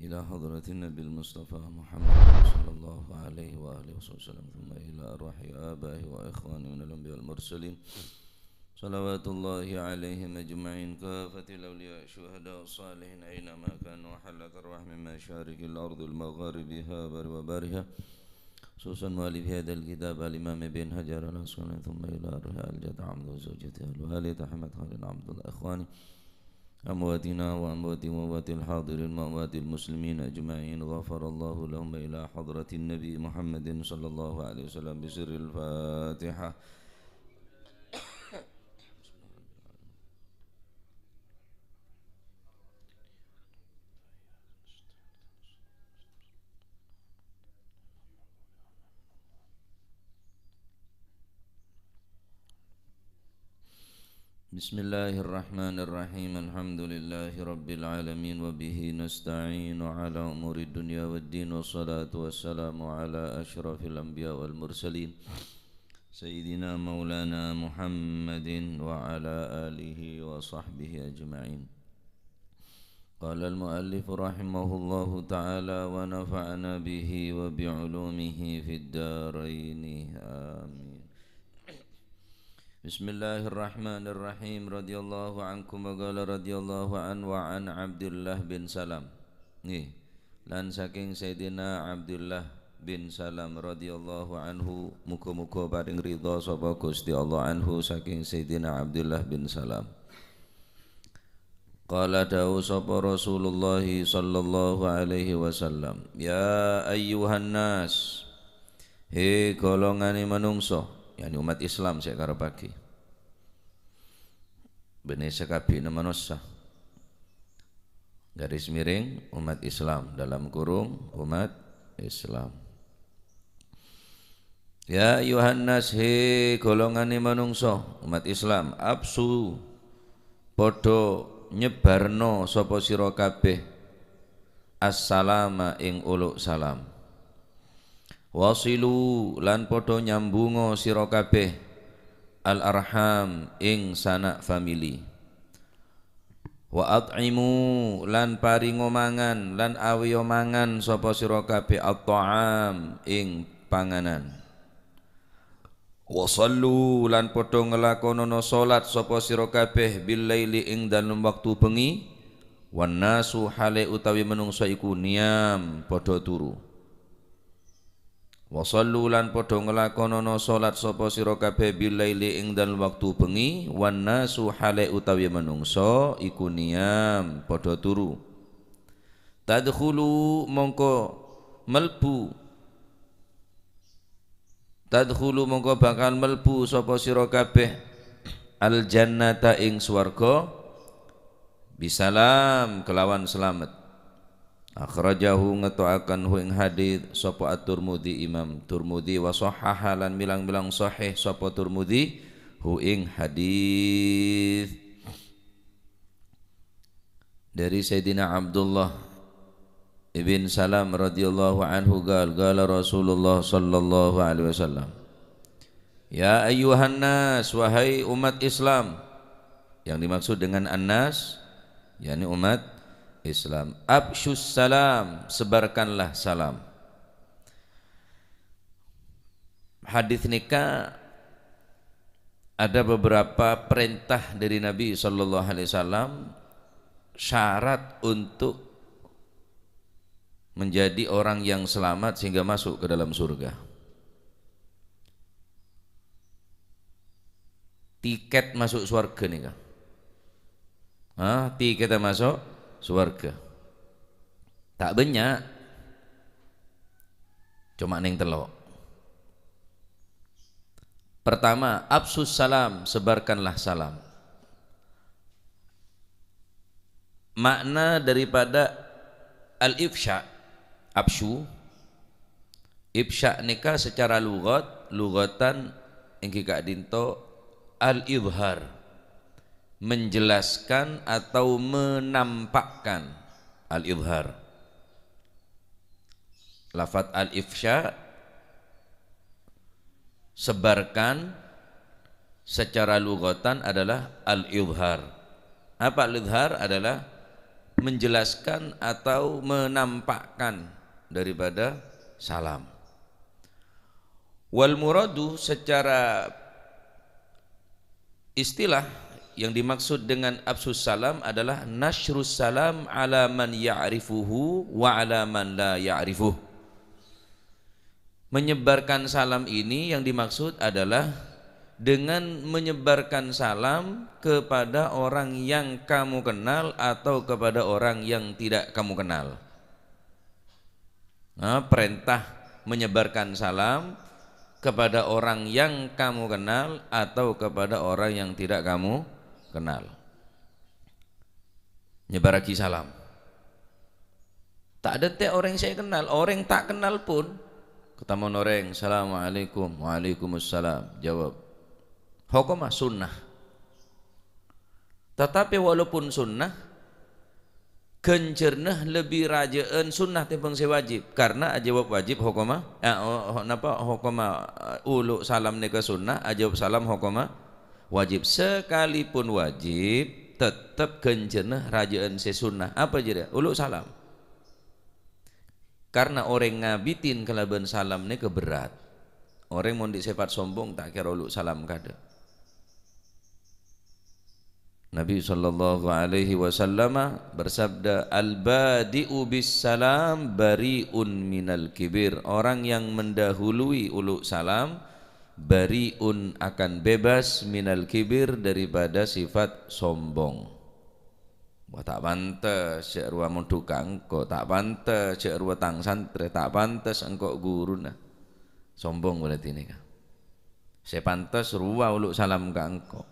إلى حضرة النبي المصطفى محمد صلى الله عليه وآله وسلم ثم إلى أرواح آبائه وإخوانه من الأنبياء المرسلين صلوات الله عليهم أجمعين كافة الأولياء الشهداء الصالحين أينما كانوا وحلت أرواح من مشارق الأرض المغاربها وبرها خصوصا مؤلف هذا الكتاب الإمام بن حجر العسقلاني ثم إلى أرواح الجد عمد وزوجته الوالد أحمد خالد عبد الله إخواني أمواتنا وأموات الحاضرين وأموات المسلمين أجمعين غفر الله لهم إلى حضرة النبي محمد صلى الله عليه وسلم بسر الفاتحة. بسم الله الرحمن الرحيم الحمد لله رب العالمين وبه نستعين على أمور الدنيا والدين والصلاة والسلام على أشرف الأنبياء والمرسلين سيدنا مولانا محمد وعلى آله وصحبه أجمعين. قال المؤلف رحمه الله تعالى ونفعنا به وبعلومه في الدارين آمين. Bismillahirrahmanirrahim. Radhiyallahu ankum wa qala radhiyallahu an wa an Abdullah bin Salam. Nggih. Lan saking Sayyidina Abdullah bin Salam radhiyallahu anhu muga-muga paring ridha sapa Gusti Allah anhu saking Sayyidina Abdullah bin Salam. Qala dawu sapa Rasulullah sallallahu alaihi wasallam, ya ayyuhan nas, he golongane manungsa, yani umat Islam saya karo pagi bene sekabehna manusia garis miring umat Islam dalam kurung umat Islam. Ya Yohanes he golongane manungsa umat Islam absu padha nyebarno sapa sira kabeh assalama ing uluk salam. Wasilu lan padha nyambungo sira kabeh al arham ing sanak famili. Wa at'imu lan paringo mangan lan awiyo mangan sapa sira kabeh at-ta'am ing panganan. Wa sallu lan padha nglakonana salat sapa sira kabeh bil laili ing dalem wektu bengi. Wan nasu hale utawi menungsa iku niam padha turu. Wa sallu lan padha nglakonana salat sapa sira kabeh bil laili ing dalem wektu bengi. Wan nasu hale utawi manungsa iku niam padha turu. Tadkhulu mongko bakal melbu sapa sira kabeh al jannata ing swarga bisalam kelawan selamat. Akhrajahu ngetoakan hu ing hadits sapa at-Tirmidzi Imam Tirmidzi wa sahhaha lan milang-milang sahih sapa Tirmidzi hu ing hadits dari Sayyidina Abdullah ibn Salam radhiyallahu anhu qala Rasulullah sallallahu alaihi wasallam, ya ayyuhan nas, wahai umat Islam. Yang dimaksud dengan annas yakni umat Islam. Absyus salam, sebarkanlah salam. Hadis nikah ada beberapa perintah dari Nabi sallallahu alaihi wasallam syarat untuk menjadi orang yang selamat sehingga masuk ke dalam surga. Tiket masuk surga nih kan? Tiket masuk surga tak banyak, cuma neng telok. Pertama, absus salam, sebarkanlah salam. Makna daripada al-ifsya, absyu, ifsya nikah secara lugatan ingki kak dinto al-izhar, menjelaskan atau menampakkan. Al-izhar, lafaz al-ifsya sebarkan secara lugatan adalah al-izhar. Apa al-izhar? Adalah menjelaskan atau menampakkan daripada salam. Wal muradu secara istilah yang dimaksud dengan absus salam adalah nashrus salam ala man ya'rifuhu wa ala man la ya'rifuh. Menyebarkan salam ini yang dimaksud adalah dengan menyebarkan salam kepada orang yang kamu kenal atau kepada orang yang tidak kamu kenal. Nah, perintah menyebarkan salam kepada orang yang kamu kenal atau kepada orang yang tidak kamu kenal. Nyebaraki salam. Tak ada orang yang saya kenal, orang yang tak kenal pun ketemu orang, assalamualaikum, waalaikumsalam, jawab. Hukumah sunnah. Tetapi walaupun sunnah, kencernah lebih rajaan sunnah timbang wajib, karena jawab wajib hukumah hukumah ulu salam ni ke sunnah, jawab salam hukumah wajib. Sekalipun wajib tetap kencernah rajaan sesunnah. Apa jadi ulu salam? Karena orang ngabitin kelaban salam ni keberat. Orang mau sifat sombong tak kira ulu salam kada. Nabi sallallahu alaihi wasallam bersabda, al-badi'u bis salam bari'un minal kibir. Orang yang mendahului ulu salam bari'un akan bebas minal kibir daripada sifat sombong. Wah tak pantas cek ruwa munduka engko, tak pantas cek ruwa tang santri, tak pantas engko guru nah. Sombong berarti ini kan. Saya pantas ruwa ulu salam ka engko.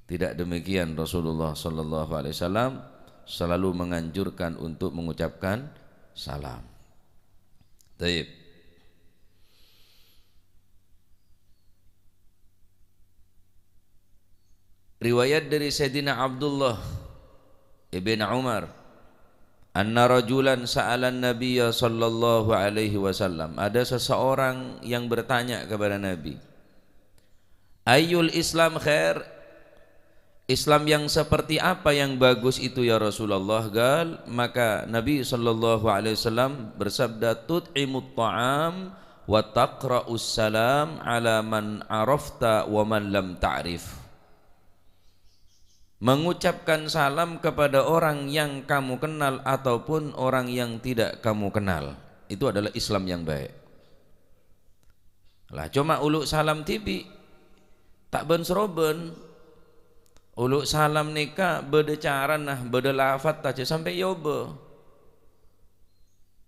Tidak demikian, Rasulullah sallallahu alaihi wasallam selalu menganjurkan untuk mengucapkan salam. Baik. Riwayat dari Sayyidina Abdullah ibn Umar, anna rajulan sa'alan Nabiyya sallallahu alaihi wasallam. Ada seseorang yang bertanya kepada Nabi, ayyul Islam khair? Islam yang seperti apa yang bagus itu ya Rasulullah? Gal, maka Nabi sallallahu alaihi wasallam bersabda, tut'imut ta'am wa taqra'us salam ala man arafta wa man lam ta'rif. Mengucapkan salam kepada orang yang kamu kenal ataupun orang yang tidak kamu kenal, itu adalah Islam yang baik. Lah cuma uluk salam tibi tak ben seroben. Uluk salam nikah beda cara nah, beda lafaz aja sampai yoba.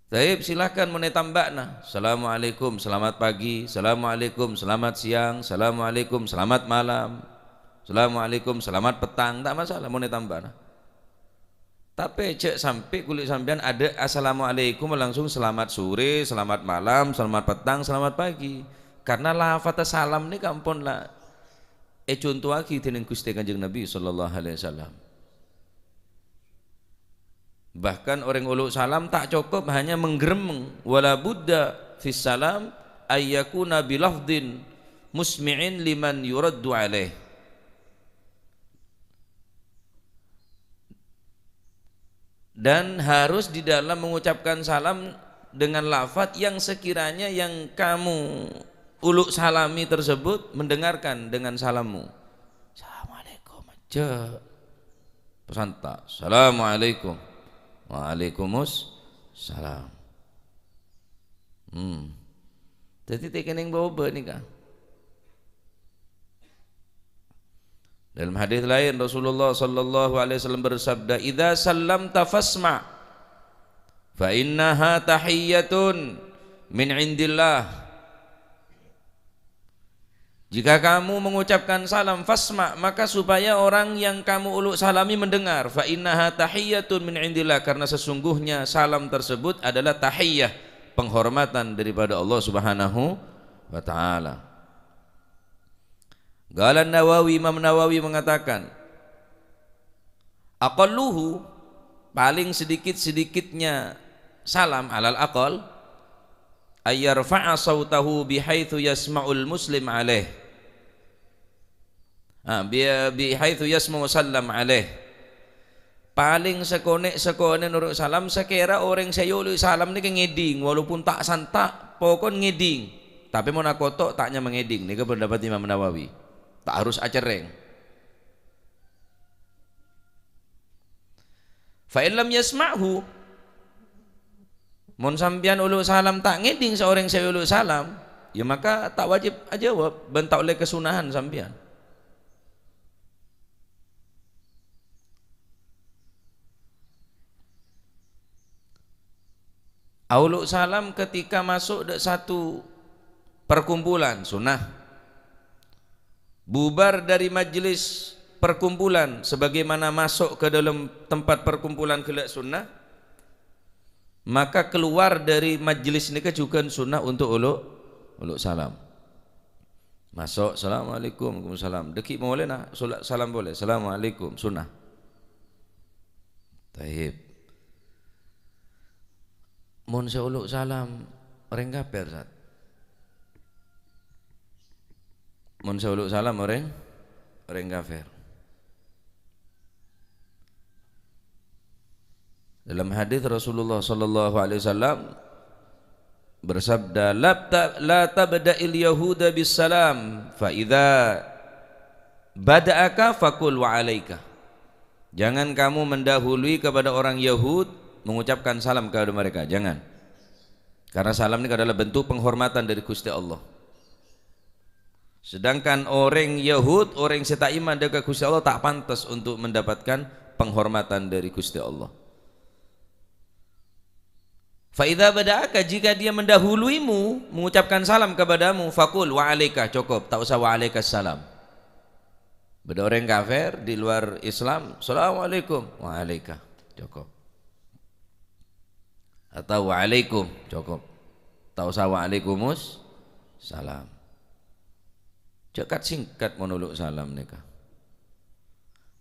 Baik, silakan mau tambah nah. Assalamualaikum, selamat pagi. Assalamualaikum, selamat siang. Assalamualaikum, selamat malam. Assalamualaikum, selamat petang. Tak masalah mau tambah nah. Tapi cek sampai kulit sampean ada assalamualaikum langsung selamat sore, selamat malam, selamat petang, selamat pagi. Karena lafaz salam ni kampun lah. Contoh lagi dengan Gusti Kanjeng Nabi sallallahu alaihi wasallam. Bahkan orang uluk salam tak cukup hanya menggeremeng, wala budda fis salam ayyakuna bilafdin musmi'in liman yuraddu alaih. Dan harus di dalam mengucapkan salam dengan lafaz yang sekiranya yang kamu uluk salami tersebut mendengarkan dengan salammu. Assalamualaikum aja pesan tak. Assalamualaikum, waalaikumsalam. Jadi tekening bawa ni kan. Dalam hadis lain Rasulullah sallallahu alaihi wasallam bersabda, idza sallamta fasma' fa innaha tahiyyatun min indillah. Jika kamu mengucapkan salam fasma, maka supaya orang yang kamu uluk salami mendengar. Fa innaha tahiyyatun min indillah, karena sesungguhnya salam tersebut adalah tahiyyah, penghormatan daripada Allah Subhanahu wa taala. Qala Nawawi, Imam Nawawi mengatakan, aqalluhu, paling sedikit-sedikitnya salam alal aqal ayyarfa'a sautahu bihaitsu yasma'ul muslim alaih. Bihaitsu yasma'u sallam alaih. paling sekonek nurut salam sekira orang saya ulu salam ni ngeding walaupun tak santak pokon ngeding tapi mau nak kotok taknya mengeding ni ke pendapat Imam Nawawi tak harus acereng fa illam yasma'hu mon sampian ulu salam tak ngeding seorang saya ulu salam ya maka tak wajib jawab bentak oleh kesunahan sampian. Auluk salam ketika masuk ke satu perkumpulan sunnah. Bubar dari majlis perkumpulan sebagaimana masuk ke dalam tempat perkumpulan kelak sunnah. Maka keluar dari majlis ini juga sunnah untuk uluk salam. Masuk assalamualaikum waalaikumsalam. Dekik boleh nak salam boleh. Assalamualaikum sunnah. Taib. Mun seuluk salam orang kafir Ustaz. Mun seuluk salam orang kafir. Dalam hadis Rasulullah sallallahu alaihi wasallam bersabda la tabda'il yahuda bis salam fa idza bada'aka faqul wa alaika. Jangan kamu mendahului kepada orang Yahud mengucapkan salam kepada mereka, jangan. Karena salam ini adalah bentuk penghormatan dari Gusti Allah. Sedangkan orang Yahud, orang yang tak iman dengan Gusti Allah tak pantas untuk mendapatkan penghormatan dari Gusti Allah. Fa idza bada'aka, jika dia mendahuluimu mengucapkan salam kepadamu, faqul wa alaika, cukup, tak usah wa alaikas salam. Beda orang kafir di luar Islam, assalamualaikum wa alaika, cukup. Atau waalaikum cukup tak usah waalaikumus salam cekat singkat menuluk salam nikah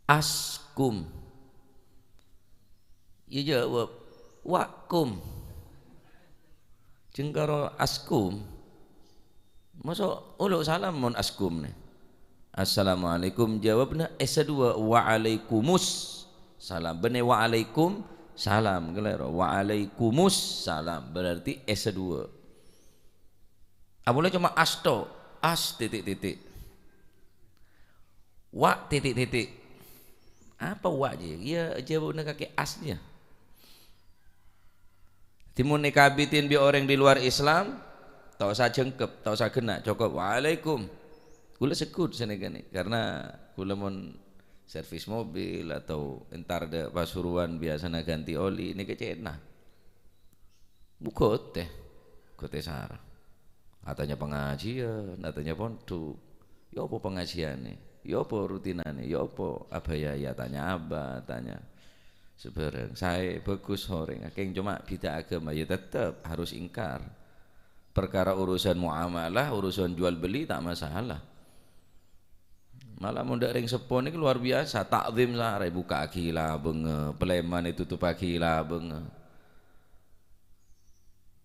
askum ia jawab wakum cengkaro askum masuk uluk salam mon askum ni assalamualaikum jawabna S2 waalaikumus salam benar waalaikum salam kelero waalaikummus salam berarti S2 boleh cuma asto as titik-titik wa titik-titik apa wa je ia jawabnya kaki asnya timun nikabitin bi orang di luar Islam tak usah jengkep tak usah kena cukup waalaikum kula sekut senegane karena kula mon servis mobil atau entar de pasuruan biasanya ganti oli ini kecena bukot teh kote sara katanya pengajian katanya pondok ya apa pengajiannya ya apa rutinannya ya apa abaya ya tanya abah tanya sebarang saya bagus orang akeng cuma beda agama ya tetap harus ingkar perkara urusan muamalah urusan jual beli tak masalah. Malah mundak ring sepon ini luar biasa takzim sare buka akila benge peleman itu tutup akila benge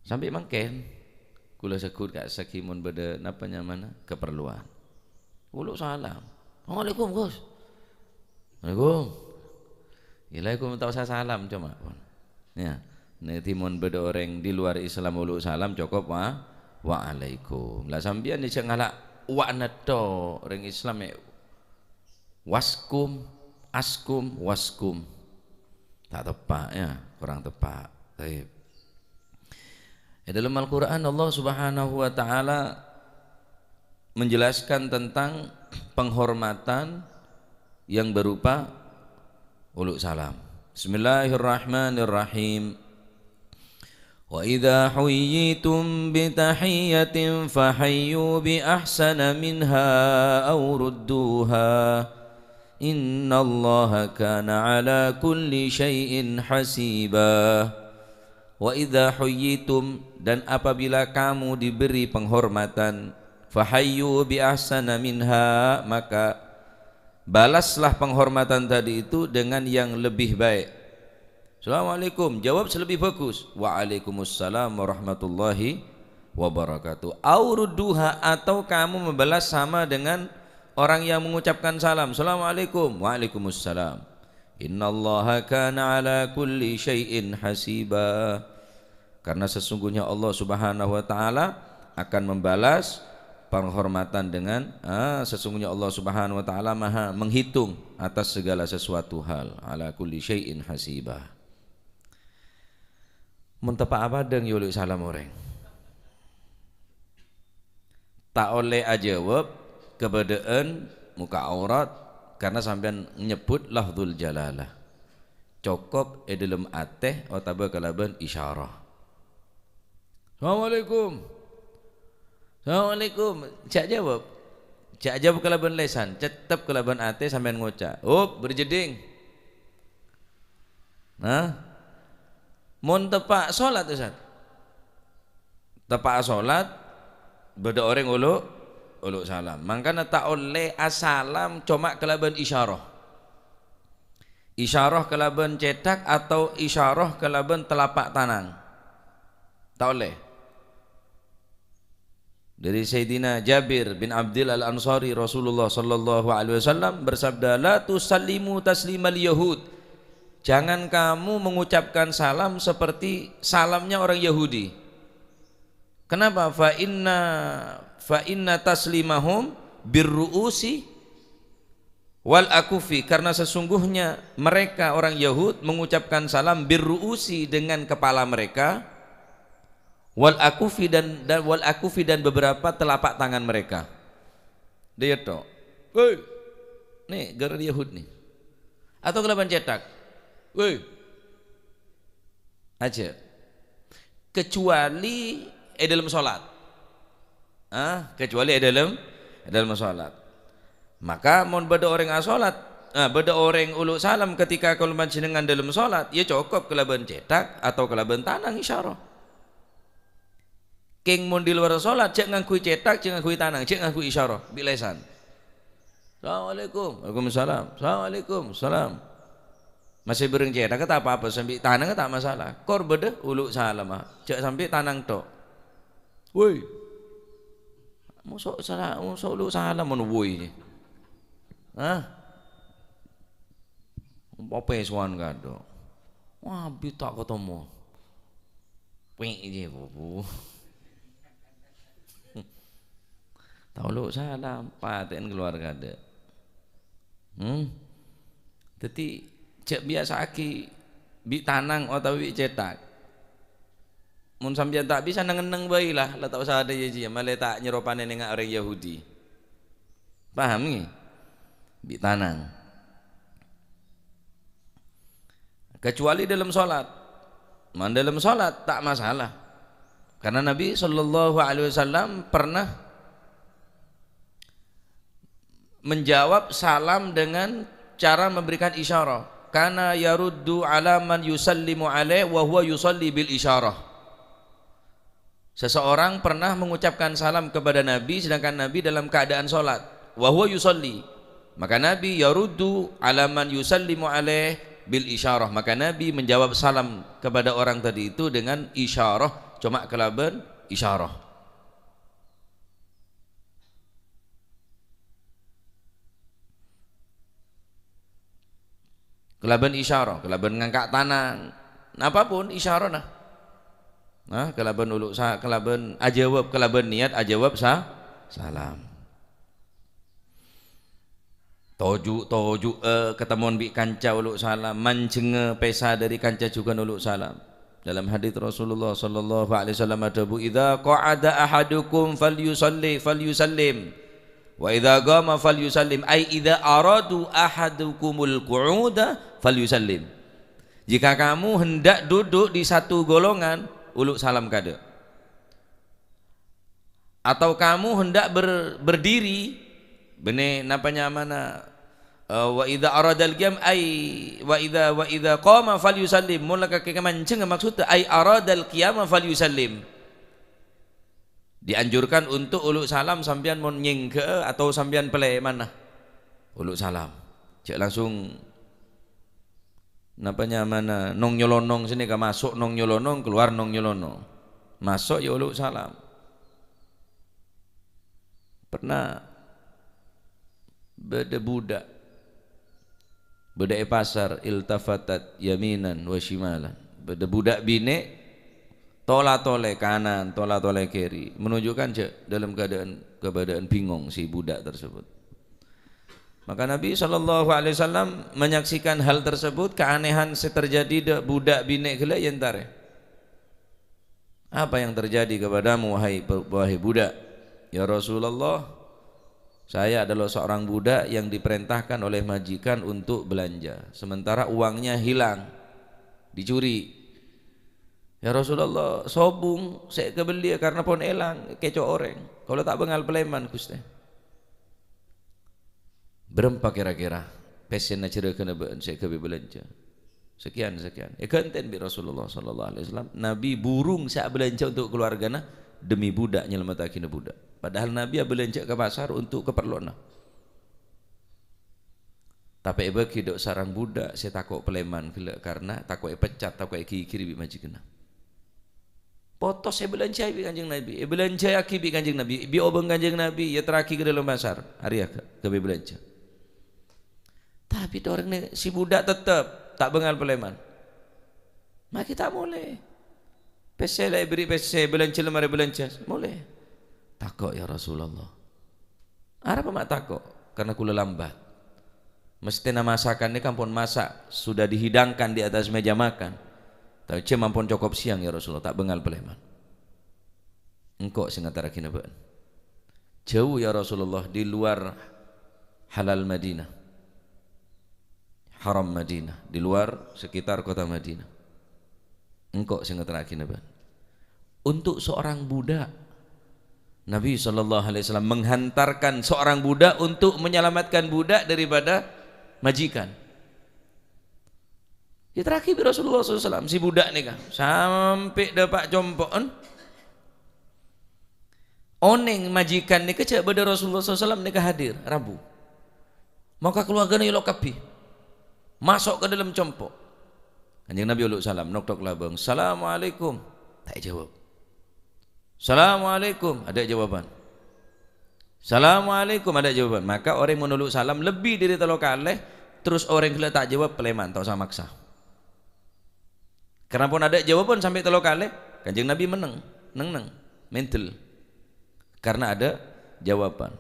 sampai mangken kula sekut kak sakimun beda napanya mana keperluan uluk salam Assalamualaikum Gus Waalaikum tak usah salam cuma ya nek timun beda orang di luar Islam uluk salam cukup waalaikum lah sampeyan iki ngalak wa neto ring Islam waskum, askum, waskum tak tepat ya, kurang tepat. Baik. Dalam Al-Quran Allah subhanahu wa ta'ala menjelaskan tentang penghormatan yang berupa uluk salam. Bismillahirrahmanirrahim. Wa idza huyyitum bi tahiyyatin fahayyu bi ahsana minha aw rudduha innallaha kana ala kulli syai'in hasiba. Wa idza huyyitum, dan apabila kamu diberi penghormatan, fahayyu bi ahsana minha, maka balaslah penghormatan tadi itu dengan yang lebih baik. Assalamualaikum, jawab selebih bagus. Waalaikumsalam warahmatullahi wabarakatuh. Aurudduha, atau kamu membalas sama dengan orang yang mengucapkan salam. Assalamualaikum, waalaikumsalam. Innallaha kana ala kulli syai'in hasiba. Karena sesungguhnya Allah Subhanahu wa taala akan membalas penghormatan dengan sesungguhnya Allah Subhanahu wa taala Maha menghitung atas segala sesuatu hal. Ala kulli syai'in hasiba. Mun tepak apa deng yuluk salam orang. Tak oleh ajawab kebedaan muka aurat karena sampean nyebut lafzul jalalah. Cukup dalam ateh atau kalaban isyarah. Assalamualaikum. Assalamualaikum. Cak jawab. Cak jawab kalaban lesan, tetap kalaban ateh sampean ngucap. Oh, berjeding. Nah. Mun tepak salat Ustaz. Tepak salat beda orang uluk salam. Mangkana tak oleh asalam cuma kelaban isyarah. Isyarah kelaban cetak atau isyarah kelaban telapak tangan. Tak oleh. Dari Sayyidina Jabir bin Abdil Al-Ansari Rasulullah sallallahu alaihi wasallam bersabda, "La tusallimu taslimal yahud." Jangan kamu mengucapkan salam seperti salamnya orang Yahudi. Kenapa? Fa inna taslimahum birruusi wal akufi, karena sesungguhnya mereka orang Yahud mengucapkan salam birruusi dengan kepala mereka, wal akufi dan beberapa telapak tangan mereka. Dia to. Woi. Nih gara Yahud nih. Atau kelaban cetak. Woi. Aja. Kecuali dalam salat. Kecuali dalam salat. Maka mun beda orang salat, beda orang uluk salam ketika kalau panjenengan dalam salat, ya cukup kelaban cetak atau kelaban tanang isyarah. King mun di luar salat cek nganggo cetak, cek nganggo tanang, cek nganggo isyarah, bilesan. Assalamualaikum. Waalaikumsalam. Assalamualaikum. Salam. Masih bereng cetak kata apa-apa sampai tanang tak masalah. Kor beda uluk salam cek sampai tanang tok. Woi. Mosok salah, mosok uluk salam mun woi. Apa eswan kado. Wah, bitak ketemu. Ping je bu. Tahu uluk salam paten keluarga ada. Jadi cek biasa aki bi tanang atau bi cetak. Mun sampeyan tak bisa neng-neng bae lah tak usah ada ya malah tak nyeropane ning orang Yahudi. Paham nggih? Bi tanang. Kecuali dalam salat. Man dalam salat tak masalah. Karena Nabi sallallahu alaihi wasallam pernah menjawab salam dengan cara memberikan isyarah. Kana yaruddu ala man yusallimu alaih wa huwa yusalli bil isyarah. Seseorang pernah mengucapkan salam kepada Nabi sedangkan Nabi dalam keadaan salat. Wa huwa yusalli. Maka Nabi yaruddu ala man yusallimu alaih bil isyarah. Maka Nabi menjawab salam kepada orang tadi itu dengan isyarah, cuma kelaban isyarah. Kelaban isyarah, kelaban ngangkat tangan, apapun isyarah nah. Kelaban uluk kelaban ajawab, kelaban niat ajawab salam. Toju ketemuan bi kanca uluk salam, mancenge pesa dari kanca juga uluk salam. Dalam hadis Rasulullah sallallahu alaihi wasallam ada bu idza qa'ada ahadukum falyusallim wa idza qama falyusallim, ai idza aradu ahadukumul qu'uda falyusallim. Jika kamu hendak duduk di satu golongan, uluk salam kada. Atau kamu hendak berdiri, bene napanya mana? Wa idza aradal qiyam ai wa idza qama falyusallim. Mula kekemanceng maksudnya ai aradal qiyam falyusallim. Dianjurkan untuk uluk salam sampean mon nyengke atau sampean pele mana? Uluk salam. Cek langsung napanya mana nong nyolonong sini ka masuk nong nyolonong keluar nong nyolonong. Masuk ya uluk salam. Pernah beda budak Budak pasar iltafatat yaminan wa shimalan. Budak bine tola tole kanan, tola tole kiri, menunjukkan dalam keadaan bingung si budak tersebut. Maka Nabi SAW menyaksikan hal tersebut, keanehan terjadi budak bine gila yentare. Apa yang terjadi kepadamu wahai budak? Ya Rasulullah, saya adalah seorang budak yang diperintahkan oleh majikan untuk belanja, sementara uangnya hilang, dicuri. Ya Rasulullah, sobung saya kebeli karena pun hilang, kecoh orang. Kalau tak bengal peleman Gusti. Berapa kira-kira pesen acara kena saya kebeli belanja? Sekian. Kanten bi Rasulullah sallallahu alaihi wasallam, Nabi burung sak belanja untuk keluargana demi budak nyelamatakina budak. Padahal Nabi belanja ke pasar untuk keperluan. Tapi bagi dok sarang budak saya takut peleman gila karena takut pecat, takut kiri bi majikan. Foto saya belanja bi kanjeng Nabi, belanja aki bi kanjeng Nabi, bi obeng kanjeng Nabi ya terakhir ke dalam pasar. Hari ya ke belanja. Tapi orang ni si budak tetap tak bengal peleman. Maka kita boleh. Pese lah beri pese belanja lemari belanja, boleh. Takut ya Rasulullah. Apa mak takut? Karena kula lambat. Mesti nama masakan ni kan pun masak sudah dihidangkan di atas meja makan. Tapi cuma pun cukup siang ya Rasulullah, tak bengal peleman. Engkau singatara kina baan. Jauh ya Rasulullah di luar halal Madinah, haram Madinah, di luar sekitar kota Madinah. Engkau singatara kina baan. Untuk seorang budak, Nabi SAW menghantarkan seorang budak untuk menyelamatkan budak daripada majikan. Ya terakhir Rasulullah SAW si budak ni kan sampai dapat jompon oneng majikan ni kecak pada Rasulullah SAW ni hadir Rabu. Maka keluarga ni lokapi masuk ke dalam compok. Kanjeng Nabi SAW nok-nok labang, Assalamualaikum, tak jawab. Assalamualaikum, ada jawaban. Assalamualaikum, ada jawaban. Maka orang menolak salam lebih dari telok kaleh, terus orang kena tak jawab peleman, tak usah maksa. Karena pun ada jawaban sampai telok kaleh, kanjeng Nabi menang, mental. Karena ada jawaban.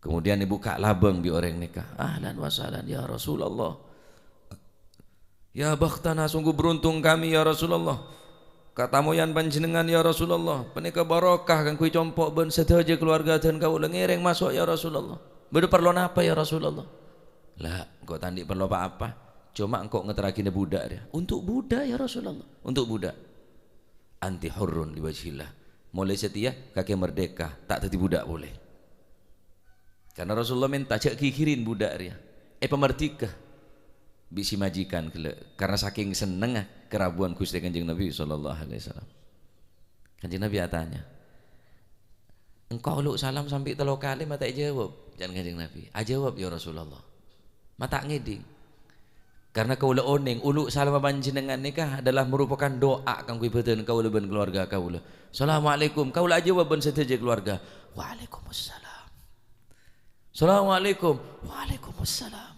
Kemudian dibuka labang bi orang nikah. Ahlan wa sahlan ya Rasulullah. Ya bakhtana, sungguh beruntung kami ya Rasulullah. Katamu yang panjenengan ya Rasulullah, penika barokah kan kui compok ben sedaja keluarga dan kau ngireng masuk ya Rasulullah. Beda perlu apa ya Rasulullah? Lah, engkau tandi perlu apa-apa. Cuma engkau ngeterakin budak dia. Untuk budak ya Rasulullah. Untuk budak. Anti hurrun liwajhillah. Mulai setia kakek merdeka, tak tadi budak boleh. Karena Rasulullah minta cek kikirin budak dia. Pemertikah bisi majikan karena saking seneng kerabuan Gusti Kanjeng Nabi sallallahu alaihi wasallam. Kanjeng Nabi tanya, engkau lu salam sampai telok kali mata jawab. Jangan Kanjeng Nabi, jawab ya Rasulullah. Mata ngeding. Karena kau oneng ulu salam panjenengan nikah adalah merupakan doa kang kui beten kau ben keluarga kau. Assalamualaikum, kau la jawab ben sedaja keluarga. Waalaikumsalam. Assalamualaikum. Waalaikumsalam.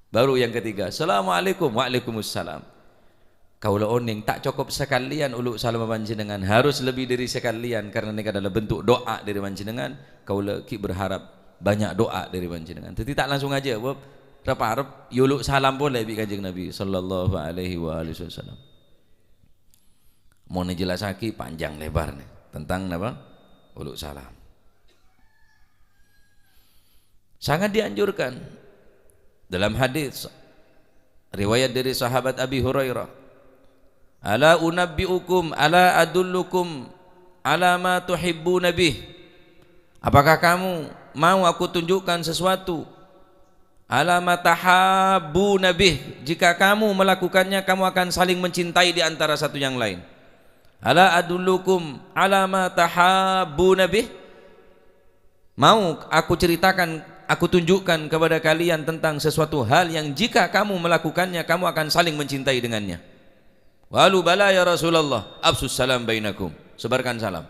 Baru yang ketiga, Assalamualaikum, Waalaikumsalam. Kaulah oning tak cukup sekalian uluk salam panjenengan, harus lebih dari sekalian karena ini adalah bentuk doa dari panjenengan. Kaulah ki berharap banyak doa dari panjenengan. Jadi tak langsung aja, harap yuluk salam boleh bi Kanjeng Nabi sallallahu alaihi wasallam. Mau dijelasaki panjang lebar nih tentang apa? Uluk salam. Sangat dianjurkan. Dalam hadis riwayat dari sahabat Abi Hurairah, ala unabbiukum ala adullukum ala ma tuhibbuna bih, apakah kamu mau aku tunjukkan sesuatu ala ma tahabbuna bih, jika kamu melakukannya kamu akan saling mencintai di antara satu yang lain. Ala adullukum ala ma tahabbuna bih, mau aku ceritakan, aku tunjukkan kepada kalian tentang sesuatu hal yang jika kamu melakukannya kamu akan saling mencintai dengannya. Walu bala ya Rasulullah, absus salam bainakum, sebarkan salam.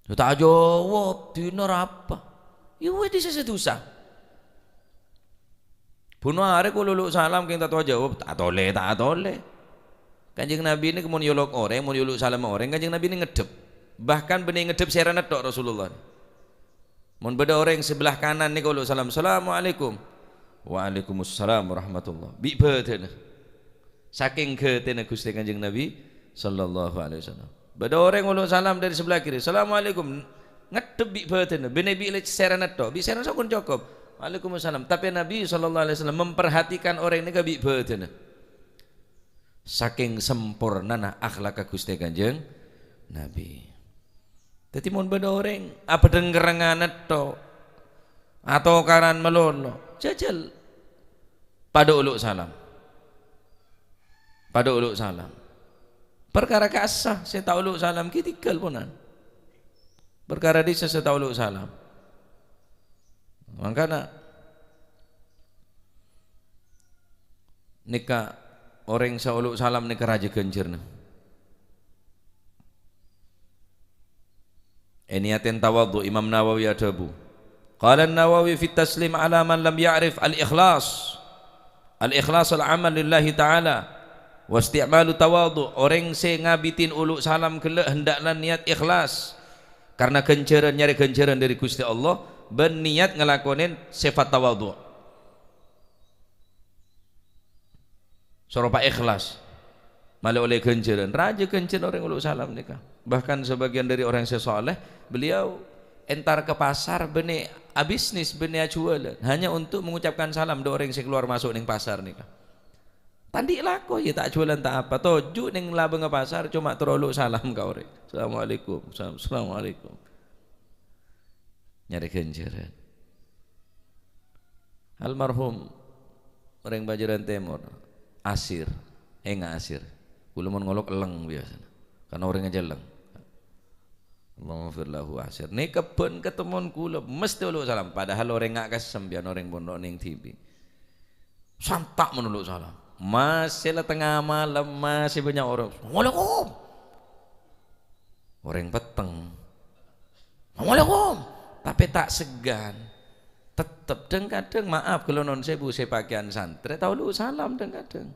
Tak jawab, dinar apa? Ya weh di sesuatu. Bunuh hari ku luluk salam kita tahu jawab tak tole. Kanjeng Nabi ini kemun yolok orang, mun yolok salam orang, Kanjeng Nabi ini ngedep. Bahkan benih ngedep serana tok Rasulullah. Mun beda orang sebelah kanan ni kalau salam, Assalamualaikum. Waalaikumsalam warahmatullah. Bi beuteuh. Saking geuteuh Gusti Kanjeng Nabi sallallahu alaihi wasallam. Beda orang kalau salam dari sebelah kiri, Assalamualaikum. Ngedep bi beuteuh. Benih bi serana tok, bi serana sakun cukup. Waalaikumsalam. Tapi Nabi sallallahu alaihi wasallam memperhatikan orang ini bi beuteuh. Saking sempurnana akhlak Gusti Kanjeng Nabi. Jadi mun beda orang apa dengkerengan to atau karan melolo jajal pada uluk salam. Pada uluk salam. Perkara kasah saya tahu uluk salam kitikal punan. Perkara di saya tahu uluk salam. Makanya nikah orang sauluk salam nikah raja gencerna. Eniatin tawadhu Imam Nawawi adabu. Qala Nawawi fi taslim ala man lam ya'rif al-ikhlas. Al-ikhlas al-amal lillahi ta'ala. Wa isti'malu tawadhu. Orang se ngabitin uluk salam kelak hendaklah niat ikhlas. Karena genceran nyari genceran dari Gusti Allah, berniat ngelakonin sifat tawadhu. Soropa ikhlas. Malah oleh genceran raja gencer orang uluk salam nikah. Bahkan sebagian dari orang sesoleh beliau entar ke pasar benih bisnis benih jualan hanya untuk mengucapkan salam do orang yang keluar masuk ning pasar nikah. Tandi lako ya tak jualan tak apa toju ning labeng ke pasar cuma teroluk salam ka orang. Assalamualaikum. Assalamualaikum. Nyari genceran. Almarhum orang Bajaran Timur Asir enggak Asir. Kula mun ngolok eleng biasa. Karena orang ngejeleng. Allahumma firlahu Asir. Nih kebun ketemuan kula mesti uluk salam. Padahal orang ngak kesem biar orang pondok ning TV. Santak menuluk salam. Masih lah tengah malam masih banyak orang. Assalamualaikum. Orang peteng. Assalamualaikum. Tapi tak segan. Tetap kadang maaf kalau non sebu saya pakaian santri tahu uluk salam kadang.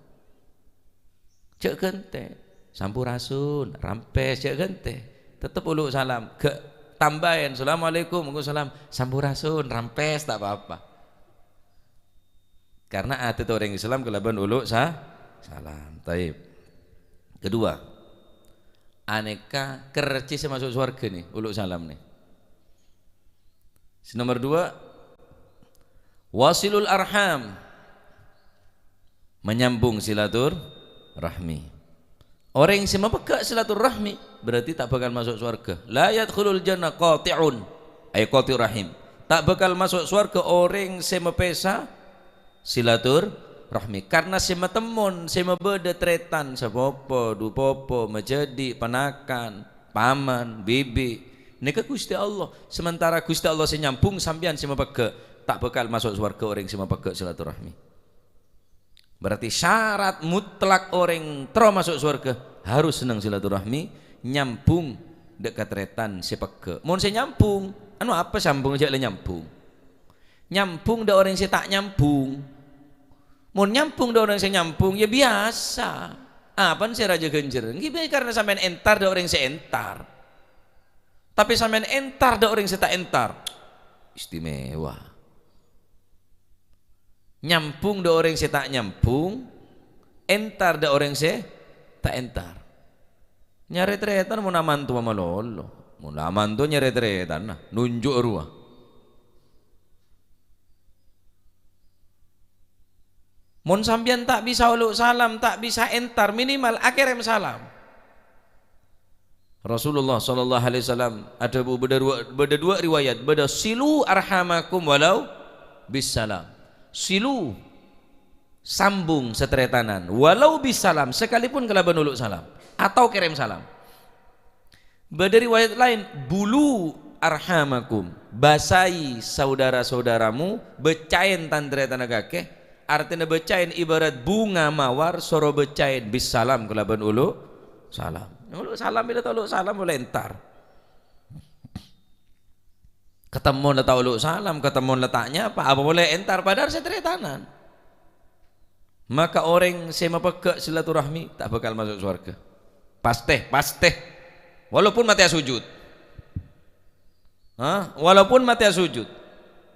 Cek gente, sampurasun, rampes, cek gente, tetap uluk salam, ke tambahin, assalamualaikum, waalaikumsalam, sampurasun, rampes tak apa-apa. Karena ada orang Islam kelaban uluk salam. Taib. Kedua, aneka kerci masuk surga nih, uluk salam nih. Nomor dua, wasilul arham, menyambung silaturahmi. Orang yang semapeka silaturahmi berarti tak bakal masuk surga. La yadkhulul jannah qati'un ay qati' rahim. Tak bakal masuk surga orang semapesa silaturahmi karena sematemun semabeda tretan sapopo dupopo menjadi panakan paman bibi nika Gusti Allah. Sementara Gusti Allah senyambung sampean semapeka tak bakal masuk surga orang semapeka silaturahmi. Berarti syarat mutlak orang masuk surga harus senang silaturahmi, nyambung dekat retan sepeke. Mun saya nyambung, anu apa sambung aja le nyambung. Nyambung da orang saya tak nyambung. Mun nyambung da orang saya nyambung ya biasa. Apa saya raja genjer? Nggih karena sampean entar da orang saya entar. Tapi sampean entar da orang saya tak entar. Istimewa. Nyambung da orang saya tak nyambung, entar da orang saya tak entar. Nyari tretan mau namantu sama lolo, mau namantu nyari tretan nah nunjuk ruah. Mun sampean tak bisa uluk salam, tak bisa entar minimal akirim salam. Rasulullah sallallahu alaihi wasallam ada beda dua riwayat, beda silu arhamakum walau bisalam. Silu sambung setretanan walau bisalam sekalipun kelaban uluk salam atau kirim salam. Beda riwayat lain bulu arhamakum basai saudara-saudaramu becain tandretan kakek artinya becain ibarat bunga mawar soro becain bisalam kelaban uluk salam. Uluk salam bila uluk salam boleh entar. Ketemu letak uluk salam, ketemu letaknya apa boleh entar padahal setretanan. maka orang yang mapekek silaturahmi tak bakal masuk surga. Pasti. Walaupun mati sujud. Walaupun mati sujud.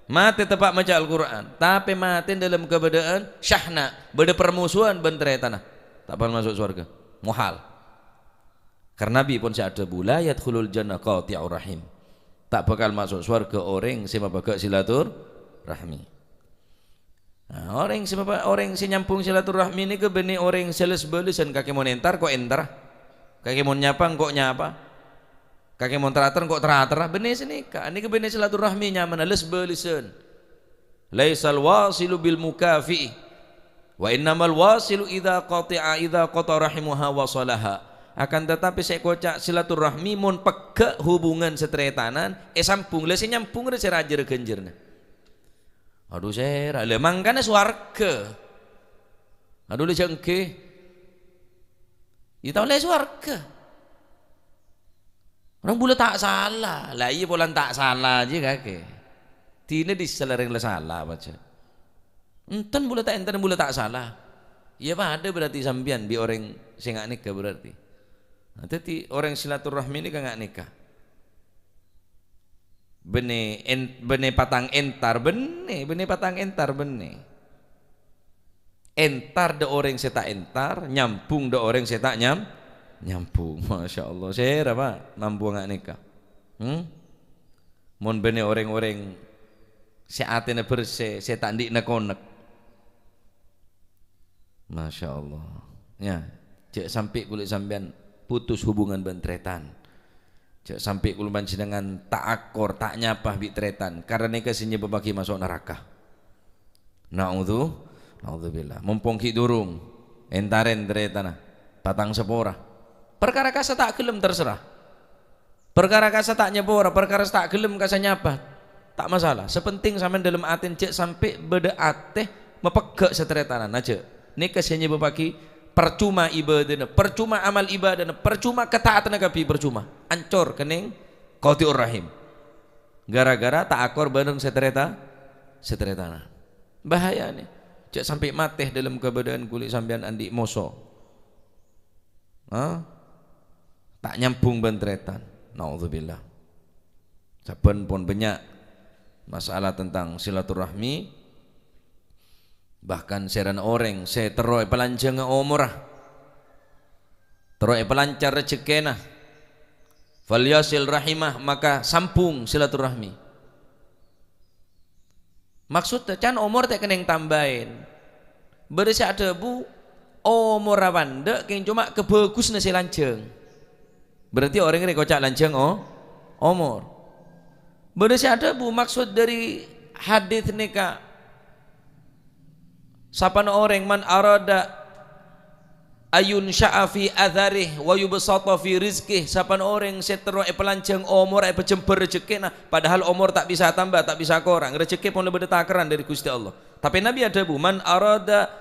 Mati tepat maca Al-Quran, tapi mati dalam keadaan syahna, beda permusuhan bentere tanah, tak bakal masuk surga. Muhal. Karena Nabi pun ada la yadkhulul jannah qati'ur rahim. Tak bakal masuk surga orang yang mapekek silaturahmi. Nah, orang yang nyambung silaturahmi ini ke benih orang sales belisan kaki mau entar kok entar, kaki mau nyapa kok nyapa, kaki mau teratur kok teratur. Benih sini kak, ini ke benih silaturahmi nyaman les belisan. Laisal wasilu bil mukafi, wa innamal wasilu idza qata rahimuha wasalaha. Akan tetapi saya kocak silaturahmi mun pegak hubungan setretanan, sambung les nyambung re rajer genjerna. Aduh saya lemang kan swarga. Aduh le jengke. Kita oleh swarga. Orang bule tak salah. Lah iya bulan tak salah aja kakek. Tine diselereng le salah baca. Enten bule tak salah. Iya pada berarti sambian bi orang sing gak nikah berarti. Nah, tadi orang silaturahmi ini gak nikah. Bene patang entar entar de orang seta entar nyampung de orang seta nyampung. Masya Allah saya apa mampu nggak nikah mon bene orang-orang seatena bersih seta ndik nekonek. Masya Allah ya cek sampai kulit sampean putus hubungan bentretan. Cak sampai kuluman dengan tak akor tak nyapah bitretan karena nikah sinyep bagi masuk neraka. Naudzubillah. Mumpung ki durung entaren tretan patang sepora. Perkara kasa tak gelem terserah. Perkara kasa tak nyepora, perkara tak gelem kasa nyapah tak masalah. Sepenting sampean dalam aten cek sampai beda ateh mepegek setretanan aja. Nikah sinyep bagi percuma ibadahna, percuma amal ibadahna, percuma ketaatan kapi percuma. Ancor kening qati'ur rahim. Gara-gara tak akor bareng setretana. Bahaya nih. Cek sampai mateh dalam keadaan kulit sampean andi moso. Tak nyambung bentretan. Naudzubillah. Saben pun banyak masalah tentang silaturahmi. Bahkan seran orang saya teroy pelanjang umrah, teroy pelancar rezekina, falyasil rahimah maka sampung silaturahmi. Maksudnya can umur tak kena tambahin, berisi ada bu umur awanda keng cuma kebagus nasi lanjang, berarti orang ini kocak lanjang umur. Berisi ada bu maksud dari hadits nikah. Sapan orang man arada ayun sya'afi adharih wa yubsata fi rizkih. Sapan orang setero pelanjang umur pecember rezeki nah padahal umur tak bisa tambah tak bisa kurang rezeki pun lebih takaran dari Gusti Allah. Tapi Nabi ada bu man arada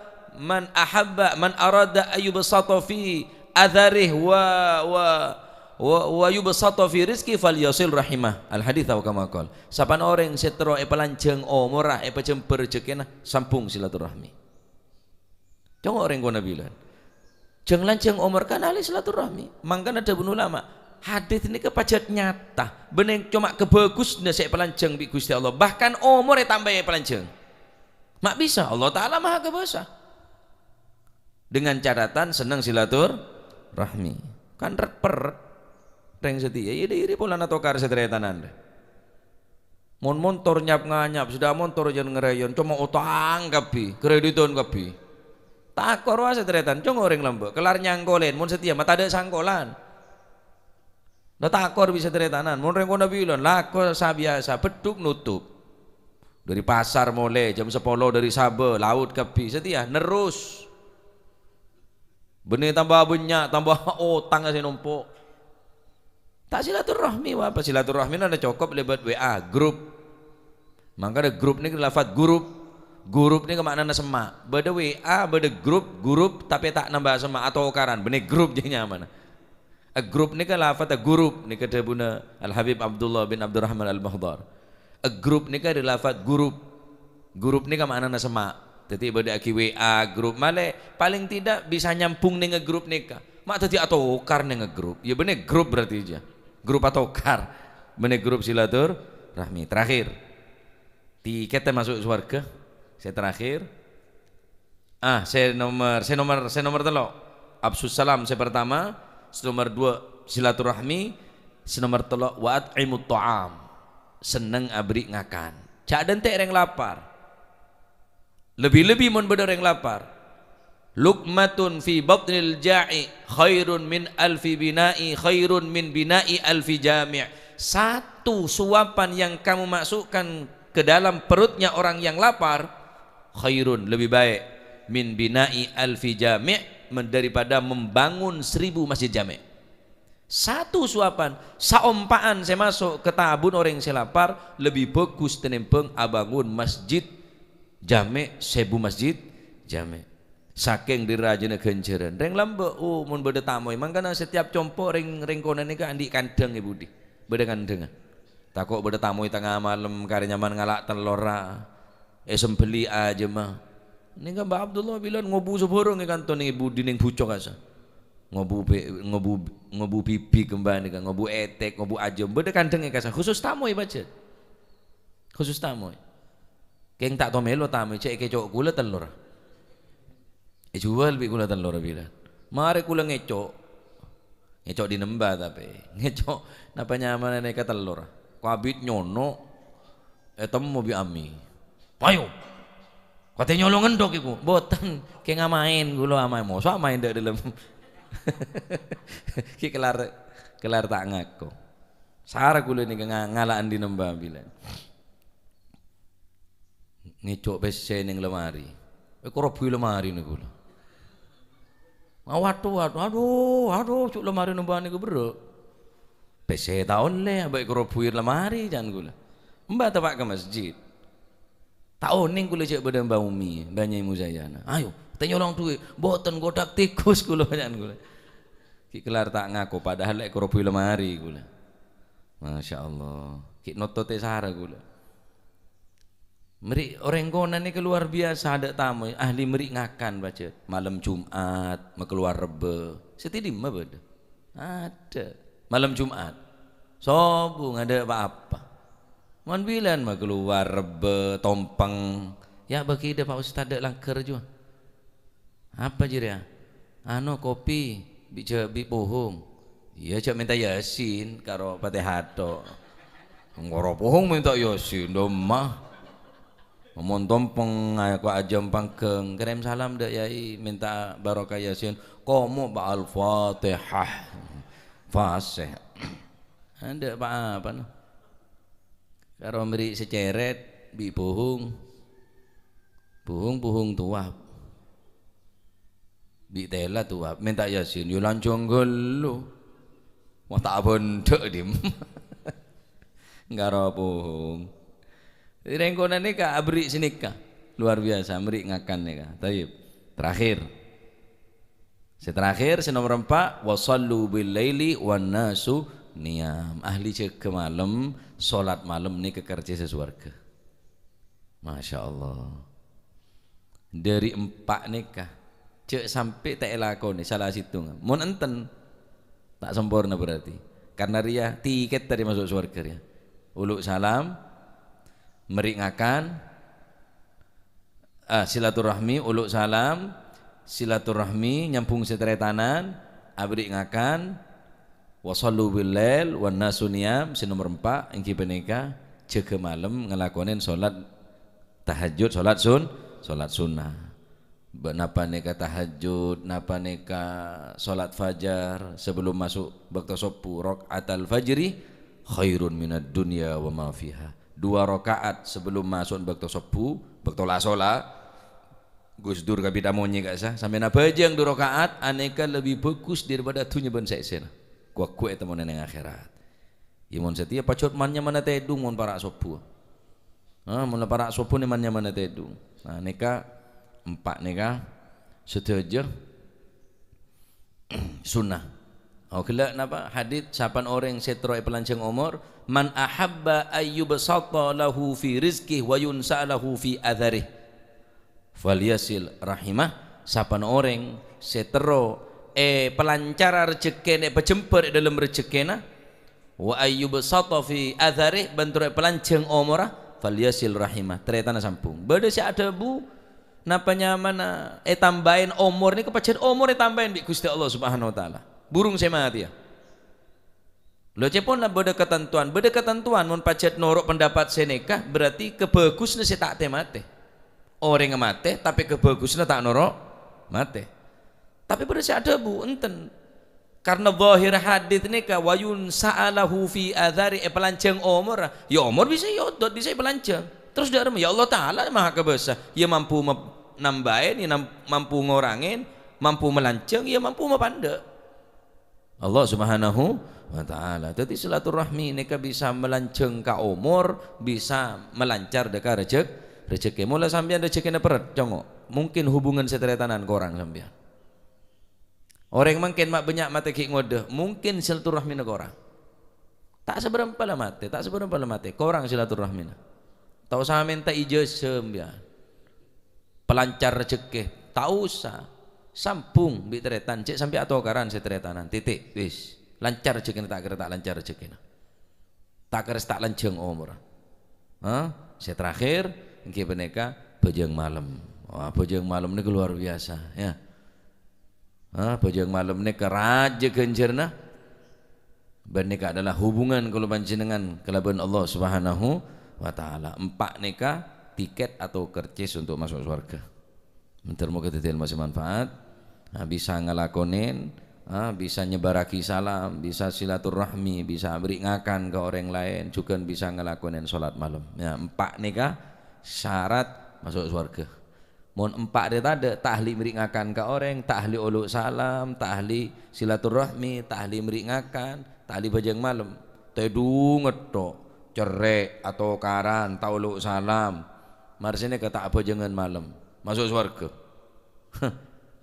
ayubsata fi adharih wa yubsata fi rizki falyasil rahimah. Al hadits atau kama qol. Sapan orang setero pelanjang umur pecember rezeki nah sampung silaturahmi. Jangan orang kau bilang, jangan lancang umur kan ahli silaturahmi. Mangkan ada bunuh lama. Hadis ini kepajat nyata. Bener cuma kebagus nasib pelancang bi Gusti Allah. Bahkan umur tambah pelancang. Mak bisa Allah Taala maha kebasa. Dengan catatan senang silaturahmi. Kan per reng setia. Iri pola natokar setretan anda. Mon motor nyap nganyap sudah motor jangan ngerayon. Cuma utang kapi krediton kapi. Tak korwa setretan, cong orang lembek, kelar nyangkolen, mun setia, mata ada sangkolan. Dah takor bisa teretanan, mun reng kona bilang, lakor sabiasa, beduk nutup. Dari pasar mulai jam 10 dari Sabah, laut kapi, setia, nerus. Benih tambah banyak, tambah otang kasih numpuk. Tak silaturahmi, apa silaturahmi ada cukup lewat WA, grup. Maka ada grup ni lafaz grup. Grup ni kemaknaan semak. Beda WA, beda grup tapi tak nambah semak atau karan. Benih grup je nyaman. Grup ni kan lafaz grup ni kata buna Al Habib Abdullah bin Abdurrahman Al Bahdar. Grup ni kan lafaz grup. Grup ni kemaknaan semak. Jadi beda aki WA grup male paling tidak bisa nyambung nih ngegrup nikah. Mak tadi atau kar nih ngegrup. Ya bener grup berarti aja. Grup atau kar. Bener grup silaturahmi. Terakhir. Tiket masuk surga. Saya terakhir. Saya nomor telok. Absus salam saya pertama. Nomor 2 silaturahmi. Nomor telok wa at'imut ta'am. Seneng abri ngakan. Cak dan tek yang lapar. Lebih-lebih mun bener yang lapar. Luqmatun fi batnil ja'i khairun min alfi bina'i khairun min bina'i alfi jami'. Satu suapan yang kamu masukkan ke dalam perutnya orang yang lapar khairun, lebih baik, min bina'i alfi jami' daripada membangun 1000 masjid jami'. Satu suapan, saompaan saya masuk ke tabun orang yang saya lapar lebih bagus tenimbang abangun masjid jame 1000 masjid jame. Saking dirajana genjeran reng lambe mun beda tamu mangkana setiap compo ring konan nika andi kandang ibu di beda kandang takut beda tamu tengah malam kare nyaman ngalak telora sembeli aja mah nika Mbak Abdullah bilang ngobu seborong ikan ton ibu di ning bucok asa ngobu bibi kembali nika ngobu etek ngobu ajem beda kandang kasa khusus tamu baca khusus tamu. Keng tak tomelo tamu cek kecok gula telur. Jual bi gula telur bilang. Mari kula ngecok. Ngecok di nembah tapi. Ngecok napa nyaman neka telur. Kabit nyono temu bi ami. Ayo. Kate nyolong ngendok iku. Boten ke ngamain gula amai mosok main dak dalam. Ki kelar tak ngaku. Sara kula ni ngalaan di nembah bilang. Ngecok besen yang lemari. Korobu lemari nih gula. Aduh, cuk lemari nembang niku bro. Besen tahun le, abek korobu lemari jangan gula. Mbak tapak ke masjid. Tahun ning gula cek beda Mbak Umi, Banyai Muzayana. Ayo, nyolong duit, boten godak tikus gula jangan gula. Ki kelar tak ngaku padahal lek korobu lemari gula. Masya Allah. Ki notote sara gula. Meri orang konan ini keluar biasa ada tamu ahli meri ngakan baca malam Jumat keluar Rebe setidim apa ada malam Jumat sobung ada apa man bilan mah keluar Rebe tompeng ya bagi dia Pak Ustaz ada langker juga apa jadi ya kopi bicara pohong iya cak minta yasin karo patehato ngoro pohong minta yasin domah Ngomong tompeng aku ajam pangkeng kirim salam dak yai minta barokah yasin komo ba al-fatihah fasih anda apa no karo meri seceret bi puhung tuap bi tela tuap minta yasin yo lancung gelo wah tak bendek dim karo puhung rengkonan nika abri sinika luar biasa meri ngakan nika. Taib. Terakhir. Terakhir nomor 4 wasallu bil laili wan nasu niyam. Ahli cek ke malam, salat malam nika kerja sesuarga. Masya Allah. Dari 4 nikah cek sampai tak elakoni salah situ. Mun enten tak sempurna berarti. Karena ria tiket tadi masuk surga ya. Uluk salam meri ngakan silaturahmi uluk salam silaturahmi nyampung seteretanan abri ngakan wasallu bil lail wan nasu niyam nomor 4 engki penika jaga malam ngelakonin salat tahajud salat sunnah napa neka tahajud napa neka salat fajar sebelum masuk waktu sopu rakaatal fajri khairun minad dunya wa ma fiha 2 rakaat sebelum masuk waktu sopu waktu lasola Gus Dur kabita monye gak sah sampai nabajang 2 rakaat aneka lebih bagus daripada dunia ben sesen kuak itu mau neng akhirat imun setia pacut mannya mana tedung mon para sopu mun para sopu ni mannya mana tedung nah neka 4 neka setuju sunnah. Oh kelak napa hadits sapan orang setroy pelanceng umur man ahabba ayyubsata lahu fi rizqih wa yunsa lahu fi adharih falyasil rahimah, sapan orang setero pelancar rezeki pejemper dalam rezekina, wa ayyubsata fi athari bantur pelanceng omora falyasil rahimah teretana sampung beda si ada bu napanya mana tambahin umur ni kepacian umur tambahin bi Gusti Allah Subhanahu wa taala burung saya mati ya lo cepon lah beda ketentuan mun pacet norok pendapat seneka berarti kebagusnya si tak temate orang mate tapi kebagusnya tak norok mate tapi beda si ada bu enten karena zahir hadits ni ka wayun sa'alahu fi adhari pelanceng umur ya umur bisa yodot bisa pelanceng terus dia ya Allah Ta'ala maha kebesar ya mampu nambahin ya mampu ngorangin mampu melanceng ya mampu mepanda Allah Subhanahu wa Ta'ala jadi silaturahmi ni ka bisa melanceng ka umur bisa melancar deka rezeki mula sampean rezekina peret jongok mungkin hubungan seteretanan korang sampean orang mungkin mak banyak mati ki ngode mungkin silaturahmi korang tak seberapa lah mati korang silaturahmi tahu sama minta ijazah ya pelancar rezeki tak usah sampung bi teretan cek sampai atau karan seteretanan titik wis lancar rezeki tak kira tak lancar rezeki tak kira tak lanceng umur saya terakhir engke beneka bojong malam wah bojong malam ni luar biasa ya bojong malam ni keraja genjerna bernika adalah hubungan kalau panjenengan kelaban Allah Subhanahu wa Ta'ala empat nikah tiket atau kercis untuk masuk surga bentar mau ketetil masih manfaat bisa ngelakonin bisa nyebaraki salam bisa silaturahmi bisa beri ngakan ke orang lain juga bisa ngelakonin sholat malam ya empat nikah syarat masuk surga mohon empat dia tak ada tahli meringakan ke orang tahli uluk salam tahli silaturahmi tahli meringakan tahli bajang malam tedu ngetok cerai atau karan tauluk salam marsine ke tak bajangan malam masuk surga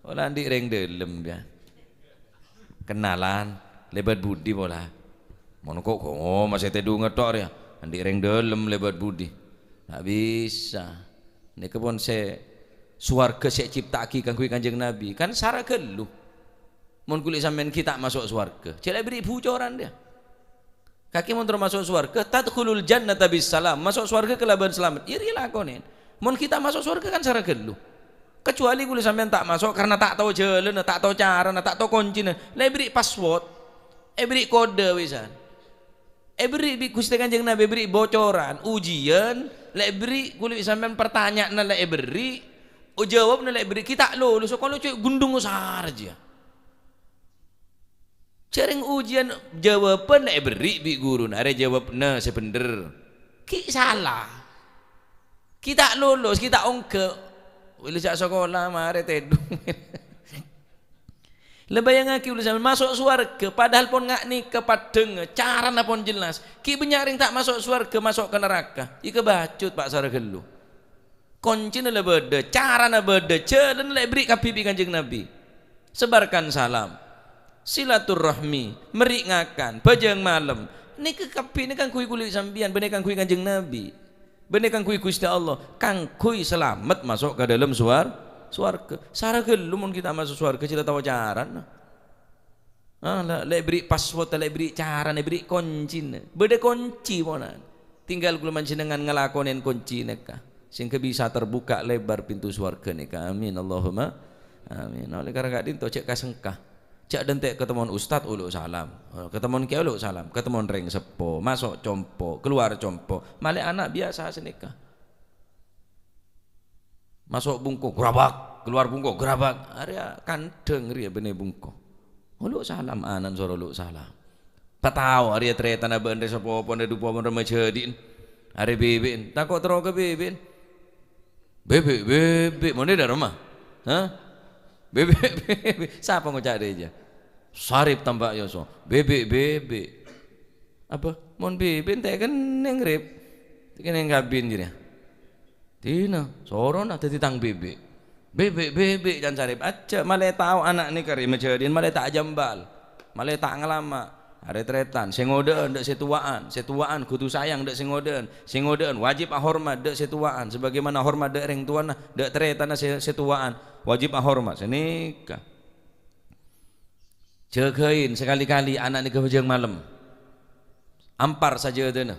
olah di ring delem ya kenalan lebat budi pola mon kok masih tedu ngetok ya di ring delem lebat budi tak bisa ini kepon se swarga sik ciptaki kanggo Kanjeng Nabi kan sara gelu mun kulit sampean kita masuk swarga cek beri bocoran dia kaki mun termasuk swarga tadkhulul jannata bisalam masuk swarga kelaban selamat iri lakonin mun kita masuk swarga kan sara gelu kecuali kulit sampean tak masuk karena tak tahu jalan tak tahu cara tak tahu kunci le beri password beri kode wisan beri Gusti Kanjeng Nabi beri bocoran ujian le beri kulit sampean pertanyaan le beri jawab nilai beri kita lulus kalau cuy gundung usar aja sering ujian jawaban nilai beri bi guru ada jawab nah sebener ki salah kita lulus kita ongke lulus sekolah mare tedung lebayang aki lulus masuk surga padahal pun ngak nih kepadeng cara pun jelas ki benyaring tak masuk surga masuk ke neraka ika bacut pak saragelu kunci nala beda, cara nala beda, jalan nala beri kapipi Kanjeng Nabi. Sebarkan salam, silaturahmi, meringakan, bajang malam. Ini kapi ini kan kui kulit sambian, bener kan kui Kanjeng Nabi, bener kan kui Gusti Allah, kang kui selamat masuk ke dalam suarga. Sara gelumun kita masuk suarga kita tahu cara. Le beri password, le beri cara, le beri kunci, beda kunci monan. Tinggal kula manjenengan ngelakonin kunci neka. Sehingga bisa terbuka lebar pintu surga nih amin Allahumma amin oleh karena gak dinto cek kasengkah cek dentek ketemuan ustad uluk salam ketemuan kiai uluk salam ketemuan ring sepo masuk compo keluar compo malah anak biasa senikah masuk bungkuk gerabak keluar bungkuk gerabak area kandeng ria bener bungkuk uluk salam anan soro uluk salam patau area ternyata nabende sepo ponde dupo ponde majadin area bebin takut terok ke bebin bebek mana dah rumah bebek siapa ngocak dia aja sarip tambah ya so bebek apa mon bebek teh kan nengrip kan yang kabin jadi tina soron ada titang bebek jangan sarip aja malah tahu anak ni kari majadin malah tak jambal malah tak ngelama retretan sing ngodeun dek setuaan kudu sayang dek sing ngodeun wajib hormat dek setuaan sebagaimana hormat dek reng tuana dek tretan setuaan wajib hormat senika jagain sekali-kali anak nikah bejeng malam ampar saja dena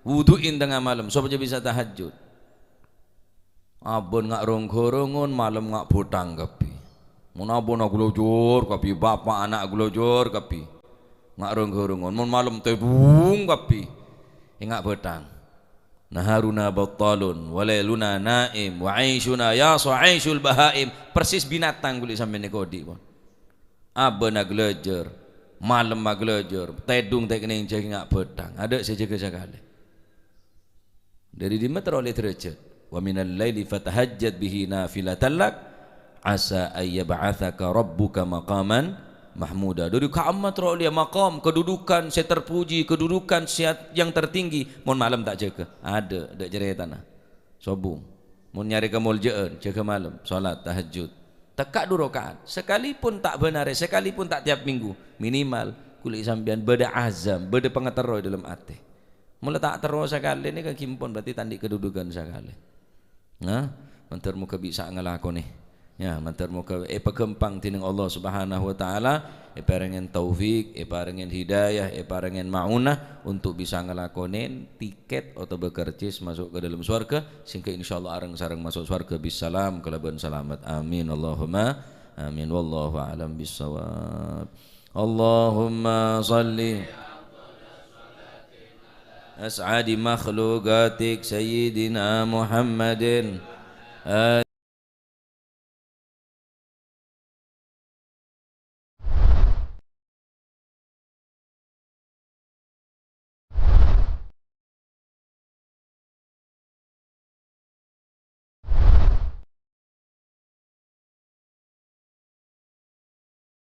wuduin tengah malam supaya bisa tahajud abon ngak rongkorongon malam ngak botang kapi mun abon aku lojor kapi bapak anak aku lojor kapi ngak rongkorongon mun malam tebung kapi ngak botang naharuna battalun walailuna naim wa aishuna ya sa'ishul bahaim persis binatang kulit sampai nekodi pun abon nak lojor malam nak lojor tedung tak kena jaga ngak botang ada sejaga sekali dari di meter oleh derajat wa minal laili fatahajjat bihi nafilatan lak asa ayyab'atsaka rabbuka maqaman mahmuda dari kaamat oleh maqam kedudukan saya terpuji kedudukan yang tertinggi mun malam tak jaga ada dak jeretan sobung mun nyari kemuljaan jaga malam salat tahajud tekak 2 rakaat sekalipun tak benar sekalipun tak tiap minggu minimal kulit sampean beda azam beda pengetero dalam hati mula tak terus sekali ini kan kimpon berarti tandi kedudukan sekali nah mantar muka bisa ngelakoni ya mantar muka pekempang tining Allah Subhanahu wa taala parengen taufik parengen hidayah parengen maunah untuk bisa ngelakonin tiket atau bekercis masuk ke dalam surga sehingga insyaallah areng sareng masuk surga bisalam kalaban selamat amin Allahumma amin wallahu a'lam bissawab Allahumma shalli أسعد مخلوقاتك سيدنا محمد